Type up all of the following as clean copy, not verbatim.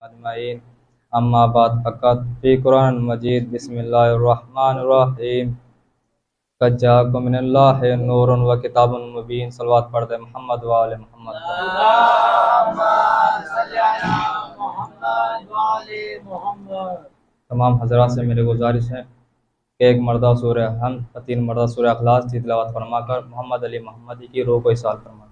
अजमईन। अम्मा बाद फ़क़त फ़ी कुरान मजीद बिस्मिल्लाहिर्रहमानिर्रहीम क़द जाअकुम मिनल्लाहि नूरुन व किताबुन मुबीन। सल्लल्लाहु पढ़ दे मोहम्मद व आले मोहम्मद। तमाम हज़रात से मेरी गुजारिश है कि एक मरदा सूरह हम व 3 मरदा सूरह अखलास की तिलावत फरमाकर मोहम्मद अली मोहम्मदी की रूह को इसाल फरमा।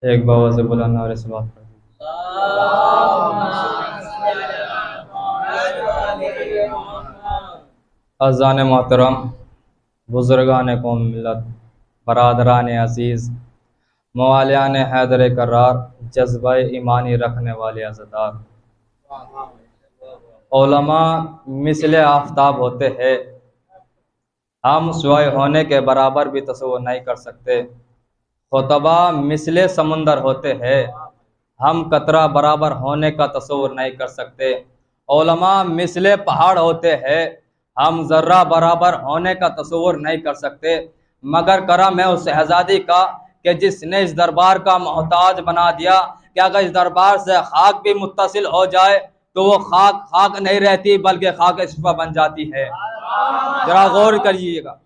एक बाबा से बुलाना और इस बात पर अज़ान मोहतरम, बुज़ुर्गान कौम मिल्लत, बरादरान अज़ीज़, मवालियान हैदर करार, जज्बा ईमानी रखने वाले अज़दार, उलमा मिसले आफ़ताब होते हैं, हम सुवाए होने के बराबर भी तसव्वुर नहीं कर सकते। खुतबा मिसले समुंदर होते हैं, हम कतरा बराबर होने का तसव्वुर नहीं कर सकते। उलमा मिसले पहाड़ होते हैं, हम ज़र्रा बराबर होने का तसव्वुर नहीं कर सकते। मगर करम है उस शहज़ादी का कि जिसने इस दरबार का मोहताज बना दिया कि अगर इस दरबार से खाक भी मुत्तसिल हो जाए तो वो खाक खाक नहीं रहती बल्कि खाक शिफा बन जाती है। जरा गौर करिएगा,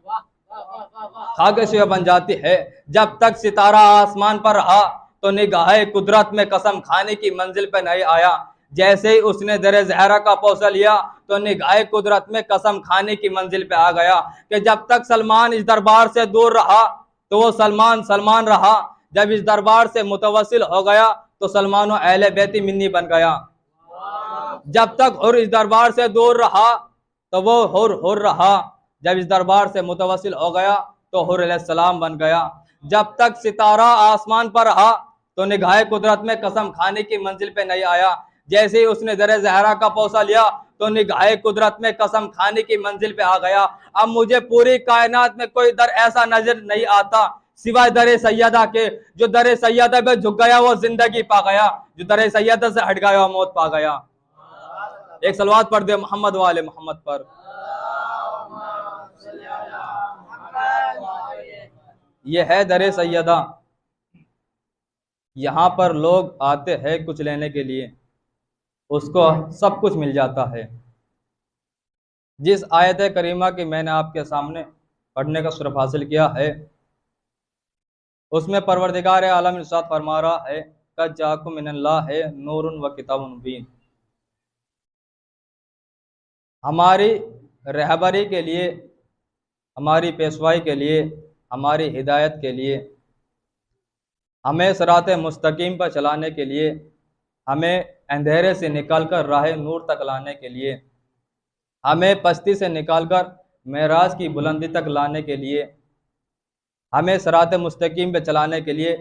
खाक शिफा बन जाती है। जब तक सितारा आसमान पर रहा तो निगाहे कुदरत में कसम खाने की मंजिल पर नहीं आया। जैसे ही उसने दरे ज़हरा का पौसा लिया तो निगाहे कुदरत में कसम खाने की मंजिल पे आ गया कि जब तक सलमान इस दरबार से दूर रहा तो वो सलमान सलमान रहा, जब इस दरबार से मुतवस्सिल हो गया तो सलमान व अहले बैती मिन्नी बन गया। जब तक हुर इस दरबार से दूर रहा तो वो हुर रहा, जब इस दरबार से मुतवस्सिल हो गया तो हुर अलैहिस्सलाम बन गया। जब तक सितारा आसमान पर रहा तो निगाहे कुदरत में कसम खाने की मंजिल पे नहीं आया। जैसे ही उसने दरे ज़हरा का पौसा लिया तो निगाहे कुदरत में कसम खाने की मंजिल पे आ गया। अब मुझे पूरी कायनात में कोई दर ऐसा नजर नहीं आता सिवाय दरे सैयदा के। जो दरे सैयदा पे झुक गया वो जिंदगी पा गया, जो दरे सैयदा से हट गया वो मौत पा गया। एक सलवात पढ़ दे मोहम्मद वाले मोहम्मद पर। यह है दरे सैयदा। यहाँ पर लोग आते हैं कुछ लेने के लिए, उसको सब कुछ मिल जाता है। जिस आयत करीमा की मैंने आपके सामने पढ़ने का शरफ हासिल किया है उसमें परवरदिगार आलम इरशाद फरमा रहा है क़द जाअकुम मिनल्लाहि नूरुन व किताबुन मुबीन। हमारी रहबरी के लिए, हमारी पेशवाई के लिए, हमारी हिदायत के लिए, हमें सिरात मुस्तकीम पर चलाने के लिए, हमें अंधेरे से निकालकर राह नूर तक लाने के लिए, हमें पस्ती से निकालकर मेराज की बुलंदी तक लाने के लिए, हमें सिरात मुस्तकीम पे चलाने के लिए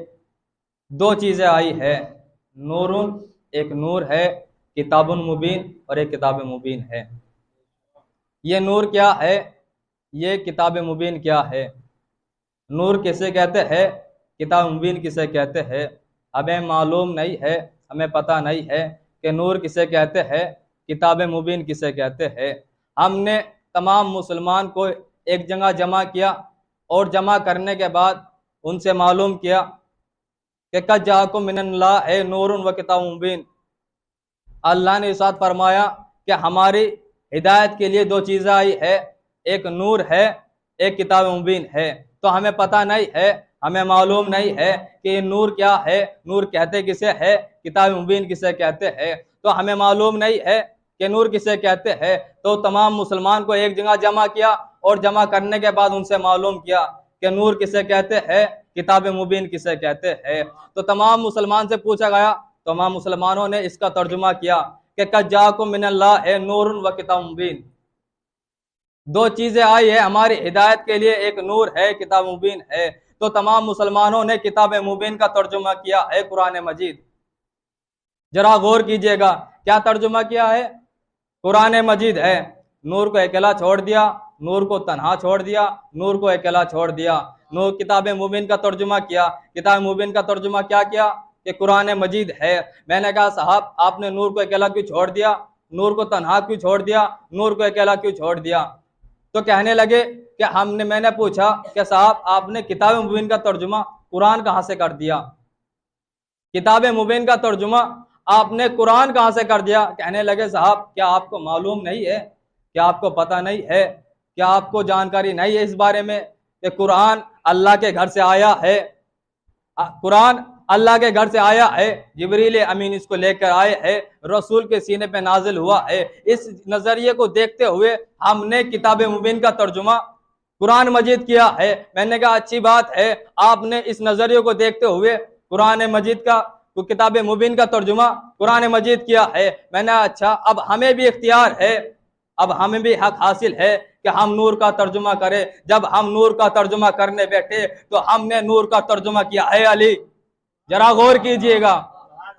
दो चीज़ें आई है। नूरुन, एक नूर है, किताबुन मुबीन, और एक किताब मुबीन है। ये नूर क्या है, ये किताब मुबीन क्या है? नूर किसे कहते हैं, किताब मुबीन किसे कहते हैं? हमें मालूम नहीं है, हमें पता नहीं है कि नूर किसे कहते हैं, किताब मुबीन किसे कहते हैं। हमने तमाम मुसलमान को एक जगह जमा किया और जमा करने के बाद उनसे मालूम किया कि क़द जाअकुम मिनल्लाहि नूरुन व किताबुन मुबीन। अल्लाह ने इरशाद फरमाया कि हमारी हिदायत के लिए दो चीज़ें आई है, एक नूर है, एक किताब मुबीन है। तो हमें पता नहीं है, हमें मालूम नहीं है कि ये नूर क्या है, नूर कहते किसे है, किताब मुबीन किसे कहते हैं। तो हमें मालूम नहीं है कि नूर किसे कहते हैं। तो तमाम मुसलमान को एक जगह जमा किया और जमा करने के बाद उनसे मालूम किया कि नूर किसे कहते हैं, किताब मुबीन किसे कहते हैं। तो तमाम मुसलमान से पूछा गया, तमाम मुसलमानों ने इसका तर्जुमा किया कि क़द जाअकुम मिनल्लाहि नूरुन व किताबुन मुबीन। दो चीज़ें आई है हमारी हिदायत के लिए, एक नूर है, किताब मुबीन है। तो तमाम मुसलमानों ने किताब मुबीन का तर्जुमा किया है कुरान मजीद। जरा गौर कीजिएगा, क्या तर्जुमा किया है? कुरान मजीद है। नूर को अकेला छोड़ दिया, नूर को तन्हा छोड़ दिया, नूर को अकेला छोड़ दिया। नूर किताब मुबीन का तर्जुमा किया। किताब मुबीन का तर्जुमा क्या किया कि कुरान मजीद है। मैंने कहा साहब आपने नूर को अकेला क्यों छोड़ दिया, नूर को तन्हा क्यों छोड़ दिया, नूर को अकेला क्यों छोड़ दिया? तो कहने लगे कि मैंने पूछा कि साहब आपने किताब मुबीन का तर्जुमा कुरान कहाँ से कर दिया, किताब मुबीन का तर्जुमा आपने कुरान कहाँ से कर दिया? कहने लगे साहब क्या आपको मालूम नहीं है, क्या आपको पता नहीं है, क्या आपको जानकारी नहीं है इस बारे में कि कुरान अल्लाह के घर से आया है, कुरान अल्लाह के घर से आया है, जिब्रील अमीन इसको लेकर आए हैं, रसूल के सीने पे नाजिल हुआ है। इस नजरिए को देखते हुए हमने किताब मुबीन का तर्जुमा कुरान मजीद किया है। मैंने कहा अच्छी बात है, आपने इस नजरिए को देखते हुए कुरान मजीद का किताब मुबीन का तर्जुमा कुरान मजीद किया है। मैंने अच्छा अब हमें भी इख्तियार है, अब हमें भी हक हासिल है कि हम नूर का तर्जुमा करें। जब हम नूर का तर्जुमा करने बैठे तो हमने नूर का तर्जुमा किया है अली। जरा गौर कीजिएगा,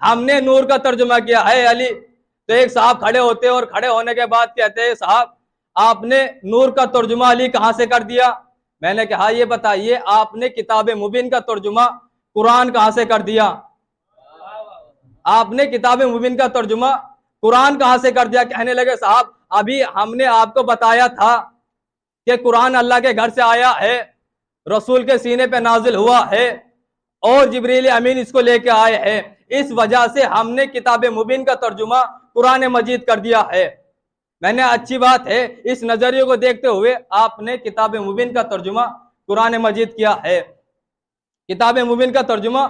हमने नूर का तर्जुमा किया है अली। तो एक साहब खड़े होते और खड़े होने के बाद कहते हैं साहब आपने नूर का तर्जुमा अली कहां से कर दिया? मैंने कहा ये बताइए आपने किताब मुबीन का तर्जुमा कुरान कहां से कर दिया? आपने किताब मुबीन का तर्जुमा कुरान कहां से कर दिया? कहने लगे साहब अभी हमने आपको बताया था कि कुरान अल्लाह के घर से आया है, रसूल के सीने पे नाजिल हुआ है और जिब्रील अमीन इसको लेके आए हैं। इस वजह से हमने किताब मुबीन का तर्जुमा कुरान मजीद कर दिया है। मैंने अच्छी बात है, इस नजरिए को देखते हुए आपने किताब मुबीन का तर्जुमा कुरान मजीद किया है, किताब मुबीन का तर्जुमा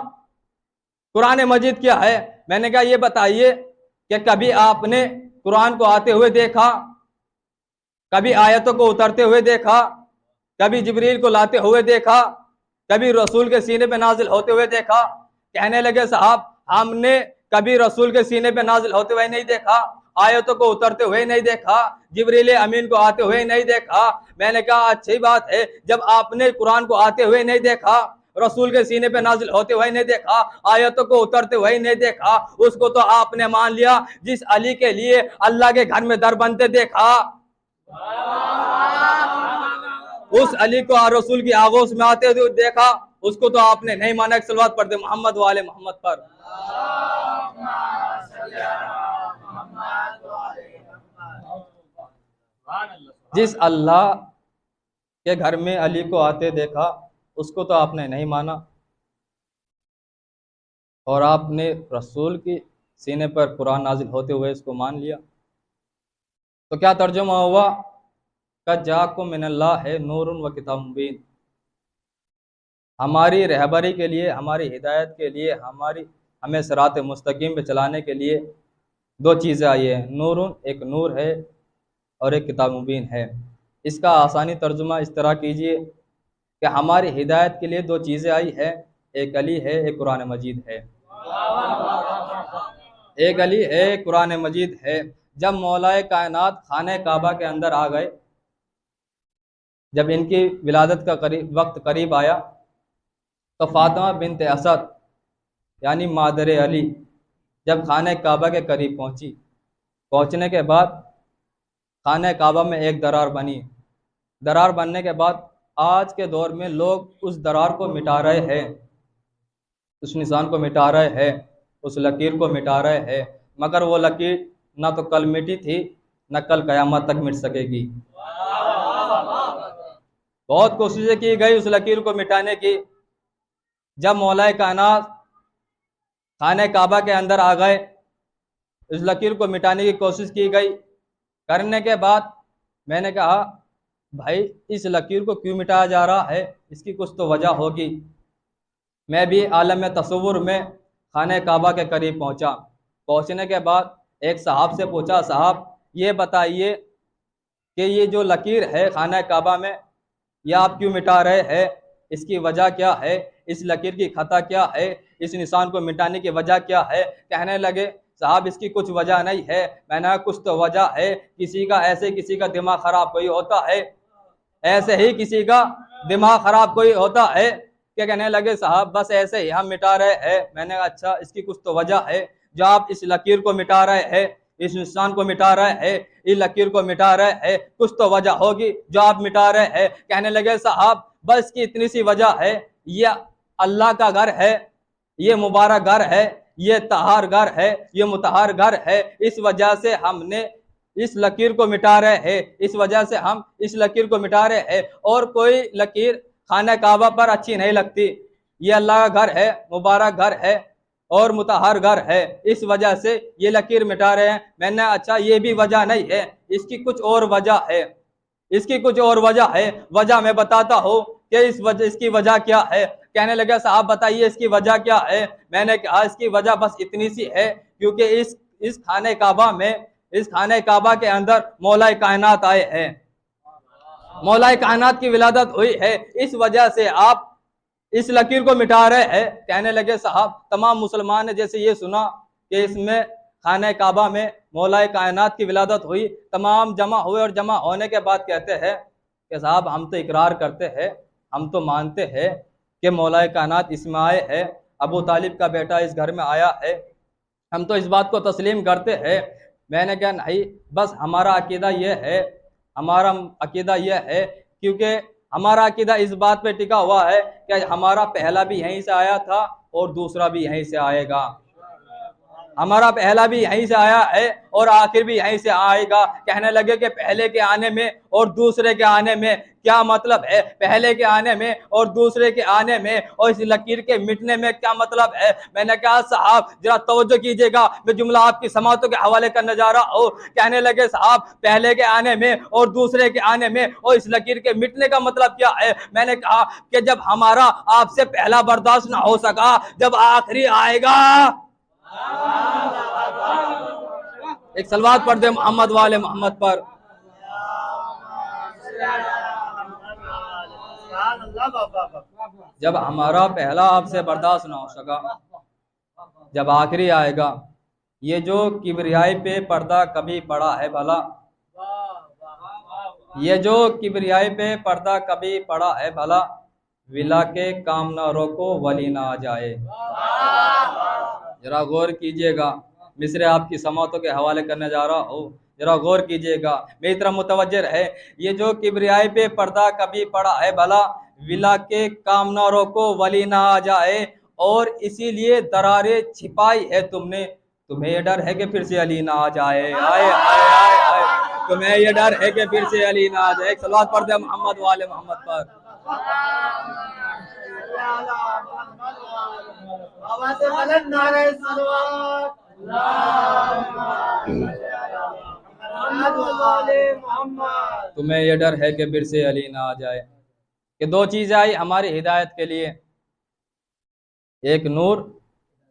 कुरान मजीद किया है। मैंने कहा ये बताइए कि कभी आपने कुरान को आते हुए देखा, कभी आयतों को उतरते हुए देखा, कभी जिब्रील को लाते हुए देखा, कभी रसूल के सीने पे नाजिल होते हुए देखा? कहने लगे साहब हमने कभी रसूल के सीने पे नाजिल होते हुए नहीं देखा, आयतों को उतरते हुए नहीं देखा, जिब्रील अमीन को आते हुए नहीं देखा। मैंने कहा अच्छी बात है, जब आपने कुरान को आते हुए नहीं देखा, रसूल के सीने पे नाजिल होते हुए नहीं देखा, आयतों को उतरते हुए नहीं देखा, उसको तो आपने मान लिया जिस अली के लिए अल्लाह के घर में दर बनते देखा, उस अली को रसूल की आगोश में आते हुए देखा, उसको तो आपने नहीं माना। सलवात पढ़ते मोहम्मद वाले मोहम्मद पर। जिस अल्लाह के घर में अली को आते देखा उसको तो आपने नहीं माना और आपने रसूल की सीने पर कुरान नाजिल होते हुए इसको मान लिया। तो क्या तर्जुमा हुआ? कद जाकुम मिनल्लाह है नूरुन व किताब मुबीन। हमारी रहबरी के लिए, हमारी हिदायत के लिए, हमें सिरात मुस्तकीम पे चलाने के लिए दो चीज़ें आई हैं। नूरुन एक नूर है और एक किताब मुबीन है। इसका आसानी तर्जुमा इस तरह कीजिए कि हमारी हिदायत के लिए दो चीज़ें आई है, एक अली है, एक कुरान मजीद है। एक अली है, एक कुरान मजीद है। जब मौलाए कायनात खाने काबा के अंदर आ गए, जब इनकी विलादत का वक्त करीब आया तो फातिमा बिनत असद यानी मादर अली जब खाने काबा के करीब पहुंची, पहुंचने के बाद खाने काबा में एक दरार बनी। दरार बनने के बाद आज के दौर में लोग उस दरार को मिटा रहे हैं, उस निशान को मिटा रहे हैं, उस लकीर को मिटा रहे हैं, मगर वो लकीर ना तो कल मिटी थी, न कल कयामत तक मिट सकेगी। बहुत कोशिशें की गई उस लकीर को मिटाने की। जब मौलाए कायनात खाने काबा के अंदर आ गए, इस लकीर को मिटाने की कोशिश की गई। करने के बाद मैंने कहा भाई इस लकीर को क्यों मिटाया जा रहा है, इसकी कुछ तो वजह होगी। मैं भी आलम तसव्वुर में खाने काबा के करीब पहुंचा। पहुंचने के बाद एक साहब से पूछा, साहब ये बताइए कि ये जो लकीर है खाना काबा में, यह आप क्यों मिटा रहे हैं, इसकी वजह क्या है, इस लकीर की खता क्या है, इस निशान को मिटाने की वजह क्या है? कहने लगे साहब इसकी कुछ वजह नहीं है। मैंने कहा कुछ तो वजह है, किसी का दिमाग खराब कोई होता है, ऐसे ही किसी का दिमाग खराब कोई होता है। क्या कहने लगे साहब बस ऐसे ही हम मिटा रहे हैं। मैंने कहा अच्छा इसकी कुछ तो वजह है, जो आप इस लकीर को मिटा रहे हैं, इस निशान को मिटा रहे हैं, इस लकीर को मिटा रहे हैं, कुछ तो वजह होगी जो आप मिटा रहे हैं। कहने लगे साहब बस की इतनी सी वजह है, ये अल्लाह का घर है, ये मुबारक घर है, ये तहार घर है, ये मुतहर घर है, इस वजह से हमने इस लकीर को मिटा रहे हैं, इस वजह से हम इस लकीर को मिटा रहे हैं। और कोई लकीर खाना काबा पर अच्छी नहीं लगती, ये अल्लाह का घर है, मुबारक घर है और मुतहर घर है, इस वजह से ये लकीर मिटा रहे हैं। मैंने अच्छा ये भी वजह नहीं है, इसकी कुछ और वजह है, इसकी कुछ और वजह है, वजह मैं बताता हूँ कि इसकी वजह क्या है। कहने लगा साहब बताइए इसकी वजह क्या है। मैंने कहा इसकी वजह बस इतनी सी है, क्योंकि इस खाने काबा में, इस खाने काबा के अंदर मौला कायनात आए हैं, मौला कायनात की विलादत हुई है, इस वजह से आप इस लकीर को मिटा रहे हैं। कहने लगे साहब तमाम मुसलमान ने जैसे ये सुना कि इसमें खाने काबा में मौला कायनात की विलादत हुई, तमाम जमा हुए और जमा होने के बाद कहते हैं कि साहब हम तो इकरार करते हैं, हम तो मानते हैं कि मौला कायनात इसमें आए हैं, अबू तालिब का बेटा इस घर में आया है, हम तो इस बात को तस्लीम करते हैं। मैंने कहा नहीं, बस हमारा अकीदा यह है, हमारा अकीदा यह है, क्योंकि हमारा अकीदा इस बात पे टिका हुआ है कि हमारा पहला भी यहीं से आया था और दूसरा भी यहीं से आएगा, हमारा पहला भी यहीं से आया है और आखिर भी यहीं से आएगा। कहने लगे कि पहले के आने में और दूसरे के आने में क्या मतलब है, पहले के आने में और दूसरे के आने में और इस लकीर के मिटने में क्या मतलब है। मैंने कहा साहब जरा तवज्जो कीजिएगा, मैं जुमला आपकी समातों के हवाले करने जा रहा हूँ। कहने लगे साहब पहले के आने में और दूसरे के आने में और इस लकीर के मिटने का मतलब क्या है। मैंने कहा कि जब हमारा आपसे पहला बर्दाश्त ना हो सका, जब आखिरी आएगा। एक सलवात पढ़ दे मोहम्मद वाले मोहम्मद पर। जब हमारा पहला आपसे बर्दाश्त ना हो सका, जब आखिरी आएगा। ये जो किबरियाई पे पर्दा कभी पड़ा है भला, ये जो किबरियाई पे पर्दा कभी पड़ा है भला, विला के काम ना रोको वली ना आ जाए। जरा गौर कीजिएगा, मिसरे आपकी समातों के हवाले करने जा रहा हूँ, जरा गौर कीजिएगा, मेरी तरफ मुतवज्जह है। ये जो किबरियाई पे पर्दा कभी पड़ा है भला, विला के काम ना रोको वली ना आ जाए। और इसीलिए दरारे छिपाई है तुमने, तुम्हें ये डर है कि फिर से अली ना आ जाए। आए आए आए आए, तुम्हें ये डर है कि फिर से अली ना आ जाए। एक सलात पढ़ दे मोहम्मद वाले मोहम्मद पर। तुम्हें ये डर है कि फिर से अली ना आ जाए। कि दो चीजें आई हमारी हिदायत के लिए, एक नूर,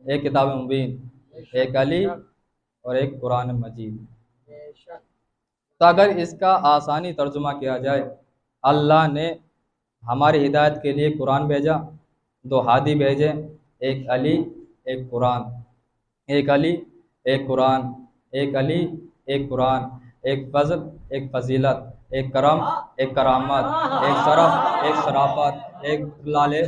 एक किताब मुबीन, एक अली और एक कुरान मजीद। तो अगर इसका आसानी तर्जुमा किया जाए, अल्लाह ने हमारी हिदायत के लिए कुरान भेजा, दो हादी भेजे, एक अली एक कुरान, एक अली एक कुरान, एक अली एक कुरान, एक फजल एक फजीलत, एक करम एक करामत, एक शरफ एक शराफत, एक लारे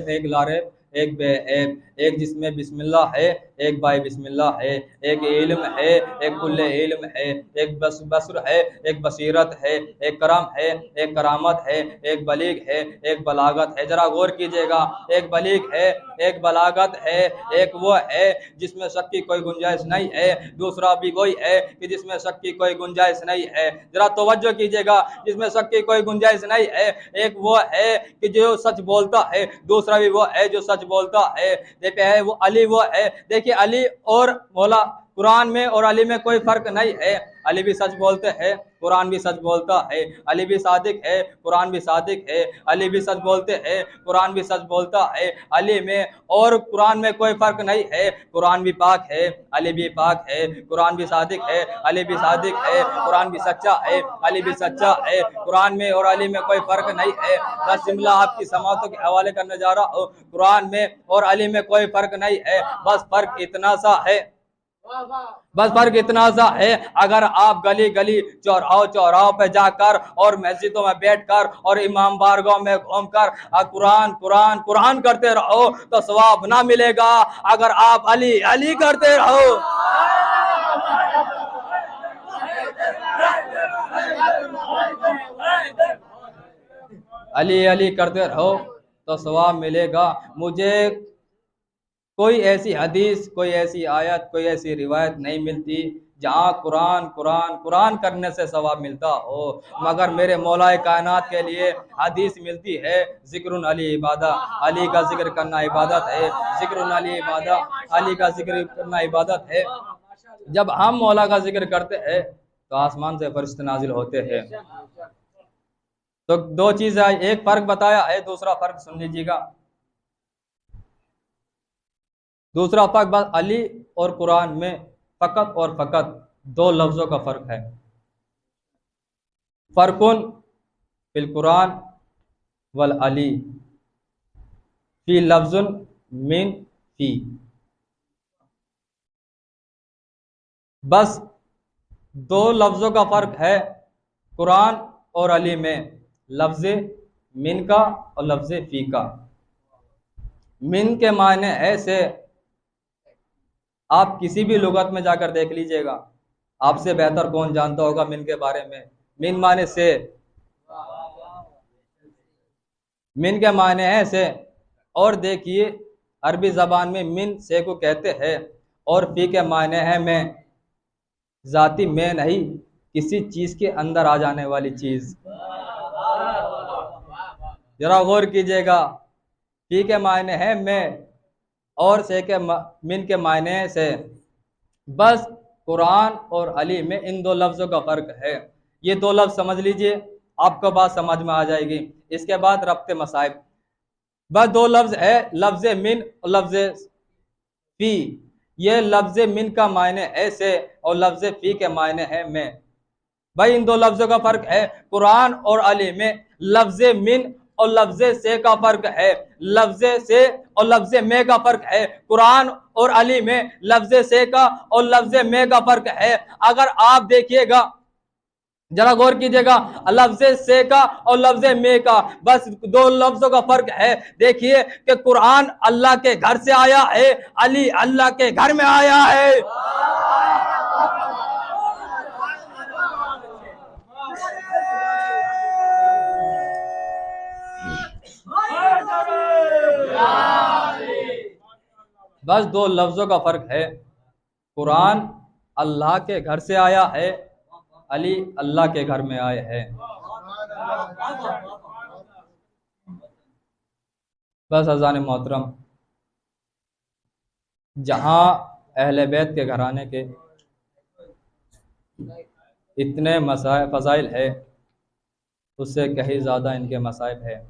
एक बेऐब, एक जिसमें बिस्मिल्लाह है, एक बाई बिस्मिल्लाह है, एक इल्म है, एक कुल्ले इल्म है, एक बसर है, एक बसीरत है, एक करम है, एक करामत है, एक बलीग है, एक बलागत है। जरा गौर कीजिएगा, एक बलीग है, एक बलागत है, एक वो है जिसमें शक की कोई गुंजाइश नहीं है, दूसरा भी वही है कि जिसमें शक की कोई गुंजाइश नहीं है। जरा तवज्जो कीजिएगा, जिसमें शक की कोई गुंजाइश नहीं है। एक वो है कि जो सच बोलता है, दूसरा भी वो है जो सच बोलता है। देखिए है वो अली, वो है। देखिए अली और मौला, कुरान में और अली में कोई फर्क नहीं है। अली भी सच बोलते हैं, कुरान भी सच बोलता है। अली भी सादिक है, कुरान भी सादिक है। अली भी सच बोलते हैं, कुरान भी सच बोलता है। अली में और कुरान में कोई फर्क नहीं है। कुरान भी पाक है, अली भी पाक है। कुरान भी सादिक है, अली भी सादिक है। कुरान भी सच्चा है, अली भी सच्चा है। कुरान में और अली में कोई फर्क नहीं है। बस जुमला आपकी समातों के हवाले करने जा रहा हूँ। कुरान में और अली में कोई फर्क नहीं है, बस फर्क इतना सा है, बस फर्क इतना सा है, अगर आप गली गली चौराहों चौराहों पे जाकर और मस्जिदों में बैठकर और इमाम बारगाह में घूमकर कुरान कुरान कुरान करते रहो तो सवाब ना मिलेगा। अगर आप अली अली करते रहो, अली अली करते रहो तो सवाब मिलेगा। मुझे कोई ऐसी हदीस, कोई ऐसी आयत, कोई ऐसी रिवायत नहीं मिलती जहाँ कुरान कुरान कुरान करने से सवाब मिलता हो, मगर मेरे मौलाए कायनात के लिए हदीस मिलती है, जिक्रुन अली इबादत, अली का जिक्र करना इबादत है, जिक्रुन अली इबादत, अली का जिक्र करना इबादत है। जब हम मौला का जिक्र करते हैं तो आसमान से फरिश्ते नाजिल होते हैं। तो दो चीज है, एक फर्क बताया है, दूसरा फर्क सुन लीजिएगा। दूसरा फर्क बस अली और कुरान में फकत और फकत दो लफ्जों का फर्क है। फर्कुन फिल कुरान वल अली फी लफ्जुन मिन फी, बस दो लफ्जों का फर्क है कुरान और अली में, लफ्ज मिन का और लफ्ज फी का। मिन के मायने ऐसे, आप किसी भी लुगत में जाकर देख लीजिएगा, आपसे बेहतर कौन जानता होगा मिन के बारे में। मिन माने से, मिन के मायने है से। और देखिए अरबी ज़बान में मिन से को कहते हैं, और फी के मायने है मैं, जाती मैं नहीं, किसी चीज के अंदर आ जाने वाली चीज। जरा गौर कीजिएगा, फी के मायने है मैं और से के मिन के मायने से। बस कुरान और अली में इन दो लफ्जों का फर्क है। ये दो लफ्ज समझ लीजिए, आपको बात समझ में आ जाएगी। इसके बाद रब्ते मसाइब, बस दो लफ्ज है, लफ्ज मिन और लफ्ज फी। ये लफ्ज मिन का मायने ऐसे और लफ्ज फी के मायने है मैं। भाई इन दो लफ्जों का फर्क है। कुरान और अली में लफ्ज मिन और लफ्ज से का फर्क है, लफ्ज से और लफ्ज में का फर्क है। कुरान और अली में लफ्ज से का और लफ्ज में का फर्क है। अगर आप देखिएगा, जरा गौर कीजिएगा, लफ्ज से का और लफ्ज में का, बस दो लफ्जों का फर्क है। देखिए कि कुरान अल्लाह के घर से आया है, अली अल्लाह के घर में आया है। बस दो लफ्जों का फर्क है, कुरान अल्लाह के घर से आया है, अली अल्लाह के घर में आए हैं। बस अज़ान मोहतरम, जहाँ अहले बैत के घराने के इतने फजाइल है, उससे कहीं ज़्यादा इनके मसाइब है।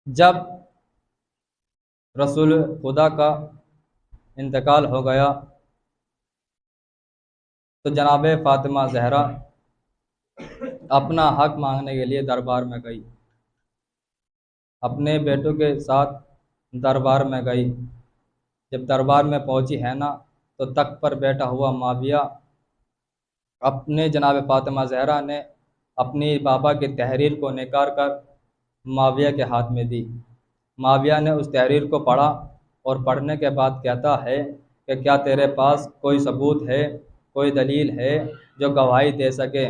जब रसूल खुदा का इंतकाल हो गया तो जनाब फातिमा ज़हरा अपना हक मांगने के लिए दरबार में गई, अपने बेटों के साथ दरबार में गई। जब दरबार में पहुंची है ना, तो तख्त पर बैठा हुआ माविया अपने जनाब फातिमा ज़हरा ने अपनी बाबा की तहरीर को निकाल कर माविया के हाथ में दी। माविया ने उस तहरीर को पढ़ा और पढ़ने के बाद कहता है कि क्या तेरे पास कोई सबूत है, कोई दलील है जो गवाही दे सके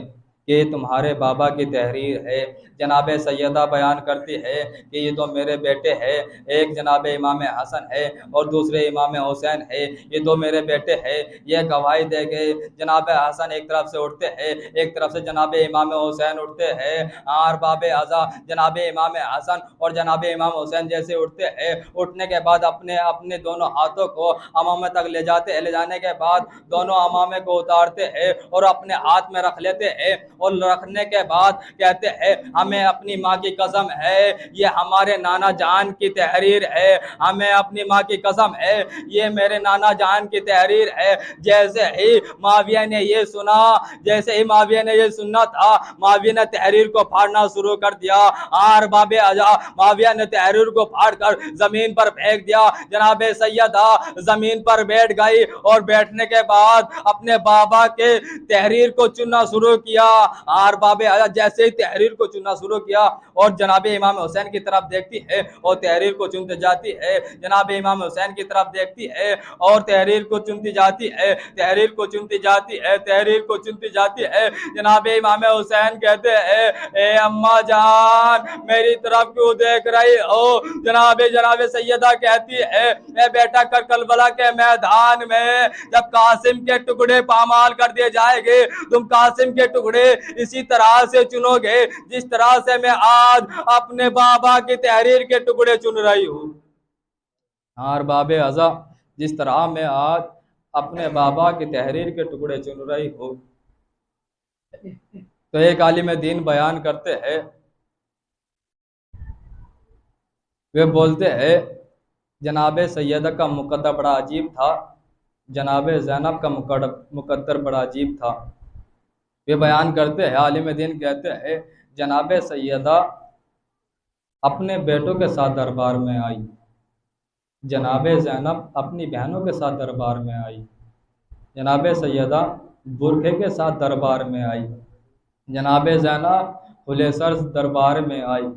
कि तुम्हारे बाबा की तहरीर है। जनाब सैयदा बयान करती है कि ये तो मेरे बेटे हैं, एक जनाब इमाम हसन है और दूसरे इमाम हुसैन है, ये दो मेरे बेटे हैं। ये गवाही दे गए। जनाब हसन एक तरफ से उठते हैं, एक तरफ से जनाब इमाम हुसैन उठते हैं। और बाब आज़ा जनाब इमाम हसन और जनाब इमाम हुसैन जैसे उठते हैं। उठने के बाद अपने अपने दोनों हाथों को अमामे तक ले जाते हैं। ले जाने के बाद दोनों अमामे को उतारते हैं और अपने हाथ में रख लेते हैं और रखने के बाद कहते हैं हमें अपनी माँ की कसम है, ये हमारे नाना जान की तहरीर है, हमें अपनी माँ की कसम है, ये मेरे नाना जान की तहरीर है। जैसे ही माविया ने ये सुना, जैसे ही माविया ने ये सुनना था, माविया ने तहरीर को फाड़ना शुरू कर दिया। और बाबे आजा माविया ने तहरीर को फाड़कर जमीन पर फेंक दिया। जनाबे सैयदा जमीन पर बैठ गई और बैठने के बाद अपने बाबा के तहरीर को चुनना शुरू किया। और बाबे आजा जैसे ही तहरीर को चुनना शुरू किया और जनाबे इमाम हुसैन की तरफ देखती है और तहरीर को चुनते जाती है, जनाबे इमाम हुसैन की तरफ देखती है और तहरीर को चुनती जाती है, तहरीर को चुनती जाती है, तहरीर को चुनती जाती है। जनाबे इमाम हुसैन कहते हैं ए अम्मा जान मेरी तरफ क्यों देख रही हो? जनाबे जनाबे सैयदा कहती है मैं बेटा करबला के मैदान में जब कासिम के टुकड़े पामाल कर दिए जाएंगे, तुम कासिम के टुकड़े इसी तरह से चुनोगे जिस तरह से मैं आज अपने बाबा की तहरीर के टुकड़े चुन रही हूँ। और बाबे अज़ा जिस तरह मैं आज अपने बाबा की तहरीर के टुकड़े चुन रही हूँ। तो एक आलिम दीन बयान करते हैं, वे बोलते हैं जनाबे सैयदा का मुकद्दर बड़ा अजीब था, जनाबे ज़ैनब का मुकद्दर बड़ा अजीब था। वे बयान करते हैं, आलिम दीन कहते हैं जनाबे सैयदा अपने बेटों के साथ दरबार में आई, जनाबे ज़ैनब अपनी बहनों के साथ दरबार में आई, जनाबे सैयदा बुरखे के साथ दरबार में आई, जनाबे ज़ैनब हुलेसर दरबार में आई,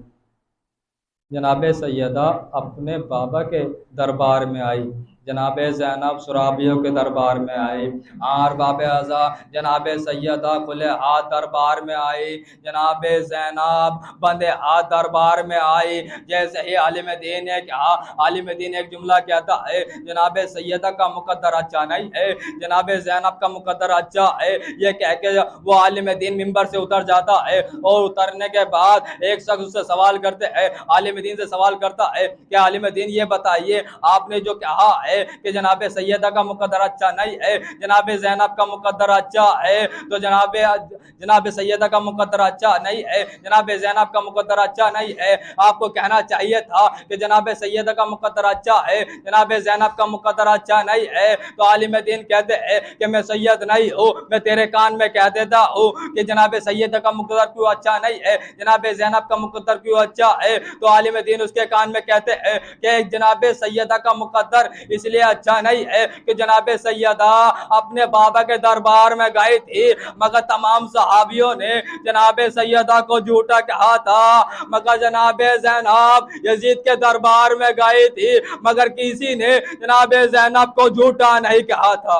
जनाबे सैयदा अपने बाबा के दरबार में आई, जनाबे ज़ैनब सुराबियों के दरबार में आई। और बाबे आज़ा जनाबे सैयदा खुले हाथ दरबार में आई, जनाबे ज़ैनब बंदे हाथ दरबार में आई। जैसे ही आलिम दीन ने कहा, आलिम दीन एक जुमला कहता है जनाबे सैयदा का मुकद्दर अच्छा नहीं है, जनाबे ज़ैनब का मुकद्दर अच्छा है। ये कह के वो आलिम दीन मिंबर से उतर जाता है और उतरने के बाद एक शख्स उससे सवाल करते हैं, आलिम दीन से सवाल करता है कि आलिम दीन ये बताइए आपने जो कहा है कि जनाबे सैयदा का मुकद्दर अच्छा नहीं है, जनाबे ज़ैनब का मुकद्दर अच्छा है, तो जनाबे सैयदा का मुकद्दर अच्छा नहीं है, जनाबे ज़ैनब का मुकद्दर अच्छा नहीं है। आपको कहना चाहिए था कि जनाबे सैयदा का मुकद्दर अच्छा है, जनाबे ज़ैनब का मुकद्दर अच्छा नहीं है। तो आलिम दीन कहते हैं कि मैं सैयद नहीं हूँ, मैं तेरे कान में कह देता हूँ कि जनाबे सैयदा का मुकद्दर क्यों अच्छा नहीं है, जनाबे ज़ैनब का मुकद्दर क्यों अच्छा है। तो आलिम दीन उसके कान में कहते हैं कि जनाबे सैयदा का मुकद्दर इसलिए अच्छा नहीं है कि जनाबे सैयदा अपने बाबा के दरबार में गई थी, मगर तमाम सहाबियों ने जनाबे सैयदा को झूठा कहा था, मगर जनाबे ज़ैनब यजीद के दरबार में गई थी, मगर किसी ने जनाबे ज़ैनब को झूठा नहीं कहा था।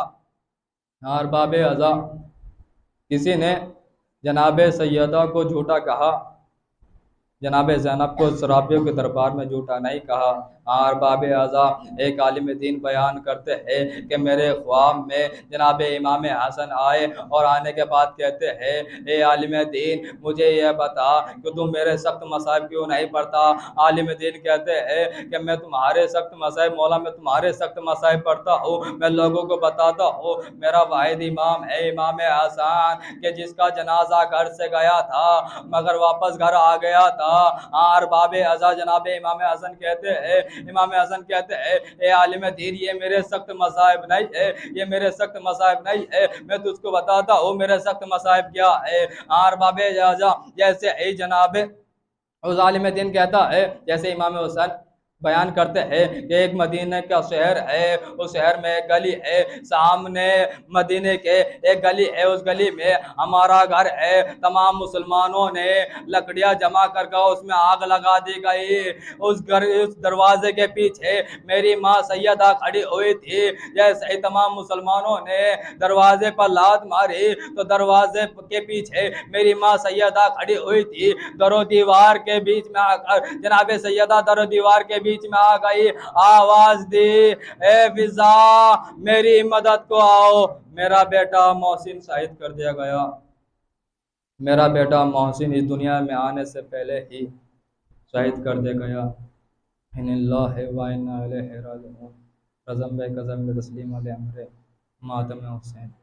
और बाबे अज़ा किसी ने जनाबे सैयदा को झूठा कहा, जनाबे ज़ैनब को सराबियों के दरबार में झूठा नहीं कहा। और बाबे आज़ा एक आलिम दीन बयान करते हैं कि मेरे ख्वाब में जनाबे इमाम हसन आए और आने के बाद कहते हैं ए आलिम दीन मुझे यह बता कि तुम मेरे सख्त मसाइब क्यों नहीं पढ़ता। आलिम दीन कहते हैं कि मैं तुम्हारे सख्त मसाइब मौला मैं तुम्हारे सख्त मसाइब पढ़ता हूँ, मैं लोगों को बताता हूँ। मेरा वाहिद इमाम है इमाम हसन कि जिसका जनाजा घर से गया था मगर वापस घर आ गया था। और बाबे आज़ा जनाबे इमाम हसन कहते हैं, इमाम हसन कहते हैं ए आलिम दीन ये मेरे सख्त मसाइब नहीं है, ये मेरे सख्त मसाइब नहीं है, मैं तुझको बताता हूँ मेरे सख्त मसाइब क्या है। और बाबे आज़ा जैसे ए जनाबे उस आलिम दीन कहता है, जैसे इमाम हुसैन बयान करते हैं कि एक मदीने का शहर है, उस शहर में एक गली है, सामने मदीने के एक गली है, उस गली में हमारा घर है। तमाम मुसलमानों ने लकड़ियां जमा करके उसमें आग लगा दी गई। उस दरवाजे के पीछे मेरी माँ सैयदा खड़ी हुई थी। जैसे ही तमाम मुसलमानों ने दरवाजे पर लात मारी तो दरवाजे के पीछे मेरी माँ सैयदा खड़ी हुई थी। दरो दीवार के बीच में आकर जनाबे सैयदा दरो दीवार के बीच में आ गई, आवाज दी ए फिजा मेरी मदद को आओ। मेरा बेटा मोहसिन शहीद कर दिया गया, मेरा बेटा मोहसिन इस दुनिया में आने से पहले ही शहीद कर दिया गया। इन्निल्लाहि व इन्ना इलैहि राजिऊन। रज़म बे कसम तस्लीम अलैहि मातम हुसैन।